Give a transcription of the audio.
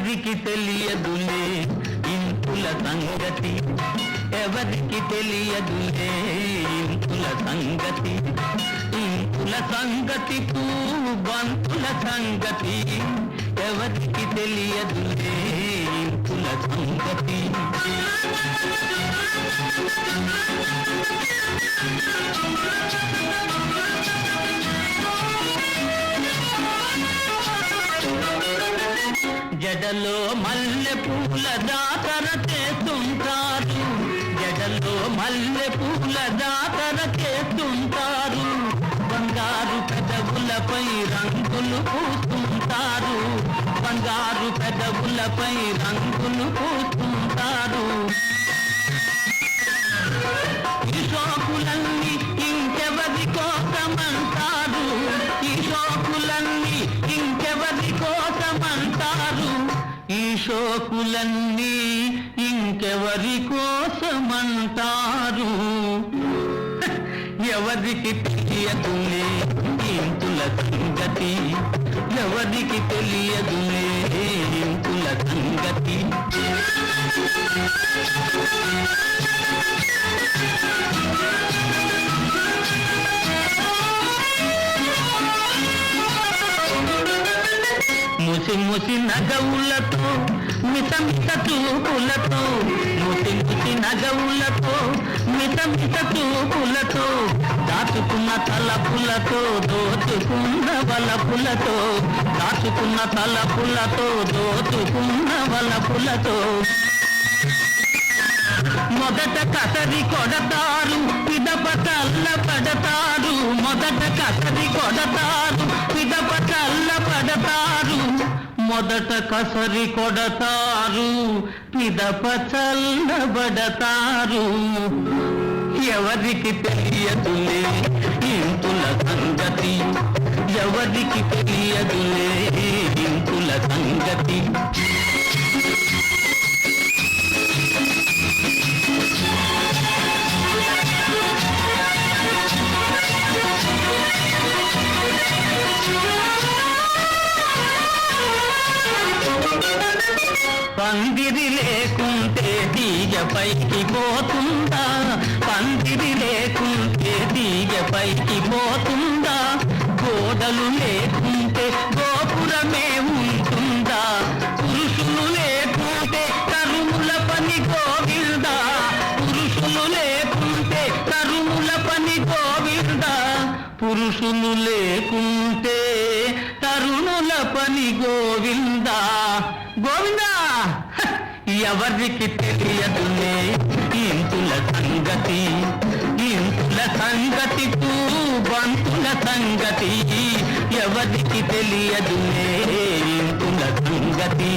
ఎవరికి తెలియదులే ఇంతుల సంగతి, ఎవరికి తెలియదులే ఇంతుల సంగతి, ఇంతుల సంగతి బంతుల సంగతి, ఎవరికి తెలియదులే ఇంతుల సంగతి. జడలో మల్లె పూల జాతర చేస్తుంటారు, జడలో మల్లె పూల జాతర చేస్తుంటారు, బంగారు పెదవులపై రంగులు పూస్తుంటారు, బంగారు పెదవులపై రంగులు పూస్తుంటారు. ఈ షోకులన్నీ ఇంకెవరి కోసమంటారు, ఈ షోకులన్నీ ఇంకెవరి కోసమంటారు, ఈ షోకులన్నీ ఇంకెవరి కోసమంటారు. ఎవరికి తెలియదులే ఇంతుల సంగతి, ఎవరికి తెలియదులే ఇంతుల సంగతి. ముసి ముసి నగవులతో మిత మిత చూపులతో, ముసి ముసి నగవులతో మిత మిత చూపులతో, దాచుకున్న తలపులతో దోచుకున్న వలపులతో, దాచుకున్న తలపులతో దోచుకున్న వలపులతో. మొదట కసరి కొడతారు పిదప చల్ల పడతారు, మొదట కసరి కొడతారు పిదప చల్ల పడతారు, మొదట కసరి కొడతారు పిదప చల్లబడతారు. ఎవరికి తెలియదులే ఇంతుల సంగతి, ఎవరికి తెలియదులే ఇంతుల సంగతి. పందిరి లేకుంటే తీగ పైకి పోతుందా, పందిరి లేకుంటే తీగ పైకి పోతుందా, గోడలు లేకుంటే గోపురమే ఉంటుందా, పురుషులు లేకుంటే తరుముల పని గోవిందా, పురుషులు లేకుంటే తరుముల పని గోవిందా, పురుషులు లేకుంటే తరుణుల పని గోవిందా గోవిందా. ఎవరికి తెలియదులే ఇంతుల సంగతి, ఇంతుల సంగతి బంతుల సంగతి, ఎవరికి తెలియదులే ఇంతుల సంగతి.